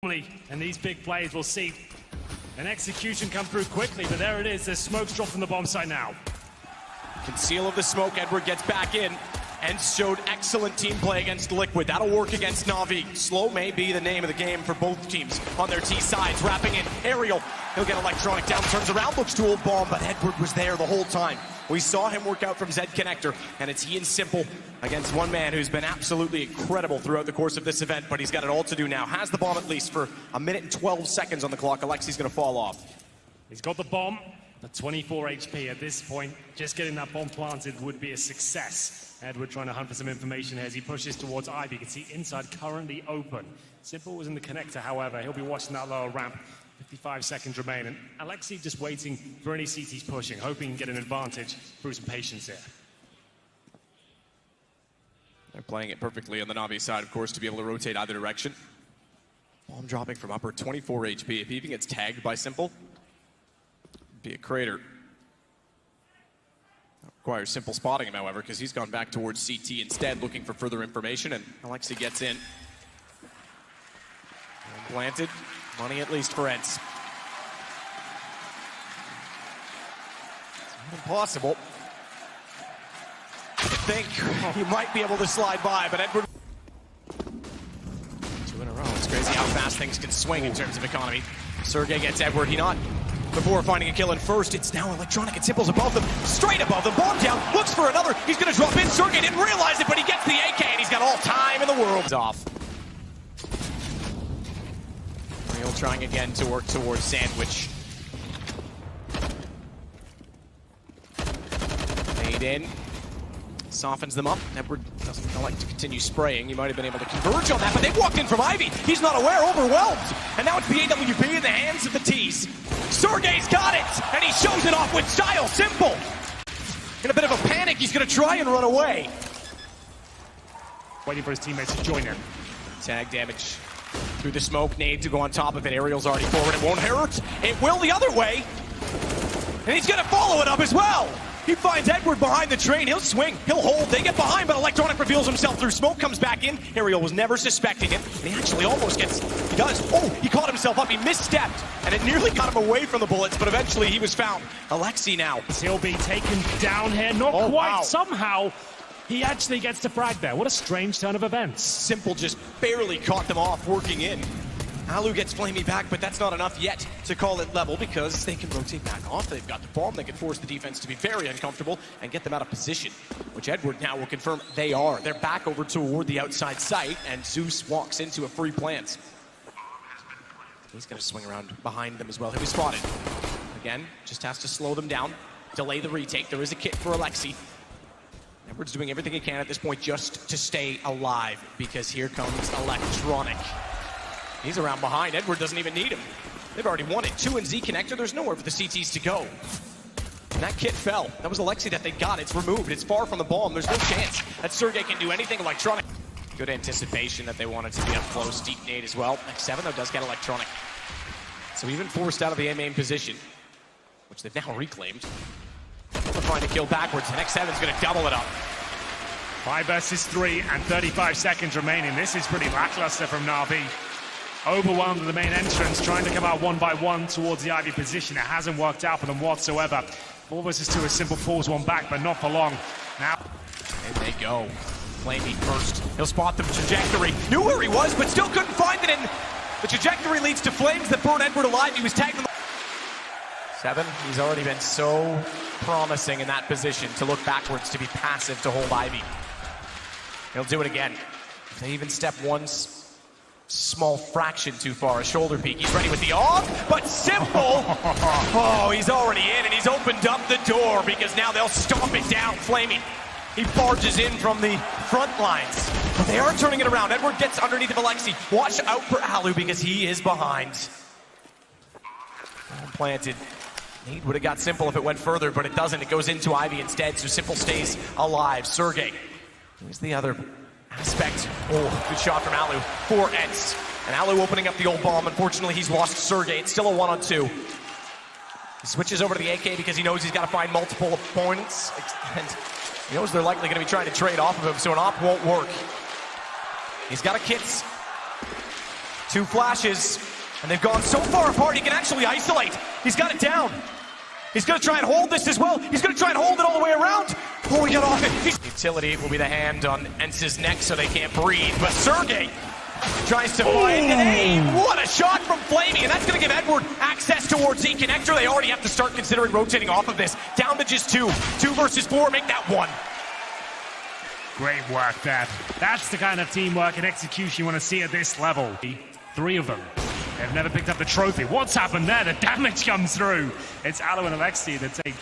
And these big plays, we'll see an execution come through quickly, but there it is. There's smoke drop from the bomb site now. Conceal of the smoke, Edward gets back in. Ence showed excellent team play against Liquid. That'll work against Navi. Slow may be the name of the game for both teams on their T sides. Wrapping in Aerial. He'll get electronic down, turns around, looks to hold bomb, but Edward was there the whole time. We saw him work out from Zed Connector, and it's he and Simple against one man who's been absolutely incredible throughout the course of this event, but he's got it all to do now. Has the bomb at least for a minute and 12 seconds on the clock. Alexi's gonna fall off. He's got the bomb, at 24 HP at this point. Just getting that bomb planted would be a success. Edward trying to hunt for some information as he pushes towards Ivy. You can see inside currently open. Simple was in the connector, however. He'll be watching that lower ramp. 55 seconds remain, and Alexi just waiting for any CTs pushing, hoping to get an advantage through some patience here. They're playing it perfectly on the Navi side, of course, to be able to rotate either direction. Bomb dropping from upper, 24 HP. If he even gets tagged by Simple, it'd be a crater. That requires Simple spotting him, however, because he's gone back towards CT instead, looking for further information, and Alexi gets in. And planted. Money at least for Ence. It's not impossible. I think he might be able to slide by, but Edward... 2 in a row. It's crazy how fast things can swing in terms of economy. Sergey gets Edward. He not before finding a kill in first. It's now electronic and Simple's above them. Straight above them. Bomb down. Looks for another. He's going to drop in. Sergey didn't realize it, but he gets the AK, and he's got all time in the world off. Real trying again to work towards Sandwich. Made in. Softens them up. Edward doesn't like to continue spraying. He might have been able to converge on that, but they've walked in from Ivy. He's not aware, overwhelmed. And now it's the AWP in the hands of the T's. Sergey's got it, and he shows it off with style. Simple. In a bit of a panic, he's going to try and run away. Waiting for his teammates to join him. Tag damage. Through the smoke, nade to go on top of it. Aerial's already forward. It won't hurt. It will the other way. And he's going to follow it up as well. He finds Edward behind the train. He'll swing. He'll hold. They get behind, but Electronic reveals himself through smoke, comes back in. Aerial was never suspecting it. And he actually almost gets... He does. Oh, he caught himself up. He misstepped. And it nearly got him away from the bullets, but eventually he was found. Alexi now. He'll be taken down here. Not quite. Wow. Somehow, he actually gets to frag there. What a strange turn of events. Simple just barely caught them off working in. Alu gets flamey back, but that's not enough yet to call it level because they can rotate back off. They've got the bomb. They can force the defense to be very uncomfortable and get them out of position, which Edward now will confirm they are. They're back over toward the outside site, and Zeus walks into a free plant. He's going to swing around behind them as well. He'll be spotted. Again, just has to slow them down, delay the retake. There is a kit for Alexi. Edward's doing everything he can at this point just to stay alive because here comes Electronic. He's around behind. Edward doesn't even need him. They've already won it. 2 in Z connector. There's nowhere for the CTs to go. And that kit fell. That was Alexi that they got. It's removed. It's far from the bomb. There's no chance that Sergey can do anything. Electronic. Good anticipation that they wanted to be up close. Deep nade as well. X7 though does get Electronic. So even forced out of the main position, which they've now reclaimed. They'll find a kill backwards. And X7's going to double it up. 5 versus 3 and 35 seconds remaining. This is pretty lackluster from Navi. Overwhelmed at the main entrance, trying to come out one by one towards the Ivy position. It hasn't worked out for them whatsoever. 4 versus 2 as Simple pulls one back, but not for long. Now, and they go. Flamey first. He'll spot the trajectory. Knew where he was, but still couldn't find it. And the trajectory leads to flames that burn Edward alive. He was tagged in the... 7. He's already been so promising in that position to look backwards, to be passive, to hold Ivy. He'll do it again. If they even step once. Small fraction too far, a shoulder peek. He's ready with the off, but Simple, oh, he's already in, and he's opened up the door because now they'll stomp it down, flaming. He barges in from the front lines, but they are turning it around. Edward gets underneath of Alexi. Watch out for Alu because he is behind. Planted. Nade would have got Simple if it went further, but it doesn't. It goes into Ivy instead, so Simple stays alive. Sergey, here's the other aspect. Oh, good shot from Alu for Ence. And Alu opening up the old bomb. Unfortunately, he's lost Sergey. It's still a 1-on-2. He switches over to the AK because he knows he's got to find multiple opponents. And he knows they're likely going to be trying to trade off of him, so an op won't work. He's got a kit. Two flashes, and they've gone so far apart he can actually isolate. He's got it down. He's going to try and hold this as well. He's going to try and hold it all the way around. Oh, he got off it. Utility will be the hand on Ence's neck so they can't breathe. But Sergey tries to find it. What a shot from Flamey, and that's going to give Edward access towards the connector. They already have to start considering rotating off of this. Down to just 2. 2 versus 4, make that 1. Great work there. That's the kind of teamwork and execution you want to see at this level. 3 of them. They've never picked up the trophy. What's happened there? The damage comes through. It's Alu and Alexei that take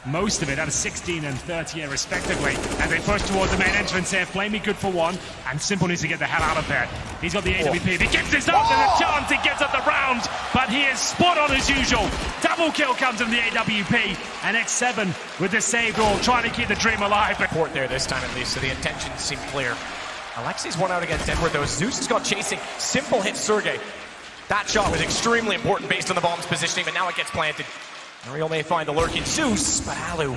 most of it out of 16 and 30 respectively. And they push towards the main entrance here. Flamey good for 1, and Simple needs to get the hell out of there. He's got the AWP. If he gives this up, there's a chance he gets up the round, but he is spot on as usual. Double kill comes in the AWP, and X7 with the save goal, trying to keep the dream alive. Port there this time at least, so the intentions seem clear. Alexei's one out against Edward though. Zeus has got chasing. Simple hits Sergey. That shot was extremely important based on the bomb's positioning, but now it gets planted. Ariel may find the lurking Zeus, but Alu,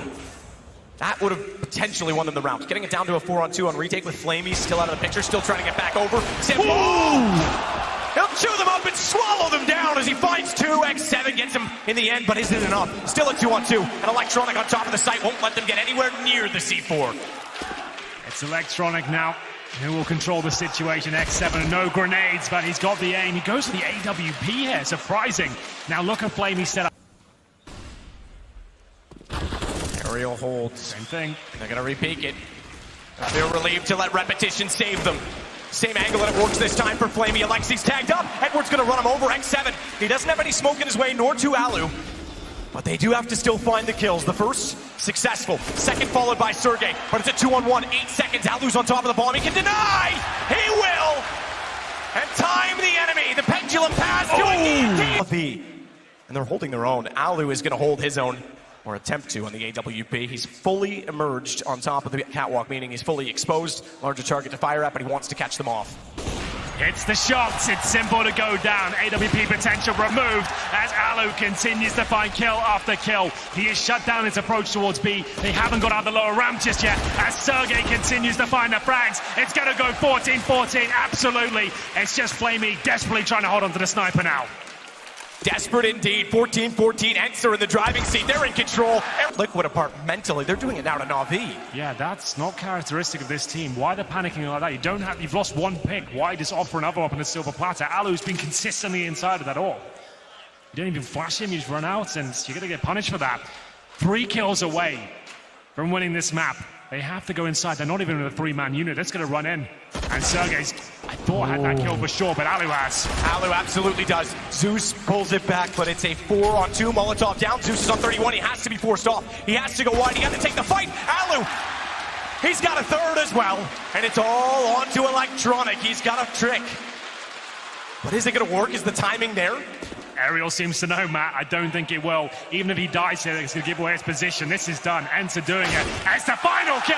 that would have potentially won them the round. Getting it down to a 4-on-2 on retake with Flamey still out of the picture, still trying to get back over. Simple! He'll chew them up and swallow them down as he finds 2. X7 gets him in the end, but isn't enough. Still a 2-on-2, and Electronic on top of the site won't let them get anywhere near the C4. It's Electronic now who will control the situation. X7, no grenades, but he's got the aim. He goes for the AWP here, surprising. Now look at Flamey set up. Ariel holds. Same thing. They're going to repeat it. They feel relieved to let repetition save them. Same angle, and it works this time for Flamey. Alexei's tagged up. Edward's going to run him over. X7. He doesn't have any smoke in his way, nor to Alu. But they do have to still find the kills. The first, successful. Second followed by Sergey. But it's a 2-on-1. 8 seconds. Alu's on top of the bomb. He can deny. He will. And time the enemy. The pendulum pass to a DT. And they're holding their own. Alu is going to hold his own, or attempt to, on the AWP. He's fully emerged on top of the catwalk, meaning he's fully exposed. Larger target to fire at, but he wants to catch them off. It's the shots. It's Simple to go down. AWP potential removed as Alu continues to find kill after kill. He is shut down his approach towards B. They haven't got out the lower ramp just yet as Sergey continues to find the frags. It's going to go 14-14. Absolutely. It's just Flamey desperately trying to hold on to the sniper now. Desperate indeed. 14-14. Ence are in the driving seat. They're in control. Liquid apart mentally. They're doing it now to Navi. Yeah, that's not characteristic of this team. Why they're panicking like that? You've lost 1 pick. Why just offer another up on a silver platter? Alu's been consistently inside of that all. You don't even flash him, you just run out, and you're gonna get punished for that. 3 kills away from winning this map. They have to go inside. They're not even in a 3-man unit. That's gonna run in. And Sergey's, I thought, had that kill for sure, but Alu has. Alu absolutely does. Zeus pulls it back, but it's a 4-on-2. Molotov down. Zeus is on 31. He has to be forced off. He has to go wide. He has to take the fight. Alu, he's got a 3rd as well. And it's all onto Electronic. He's got a trick. But is it going to work? Is the timing there? Ariel seems to know, Matt. I don't think it will. Even if he dies here, it's going to give away his position. This is done. Ence are doing it. It's the final kill.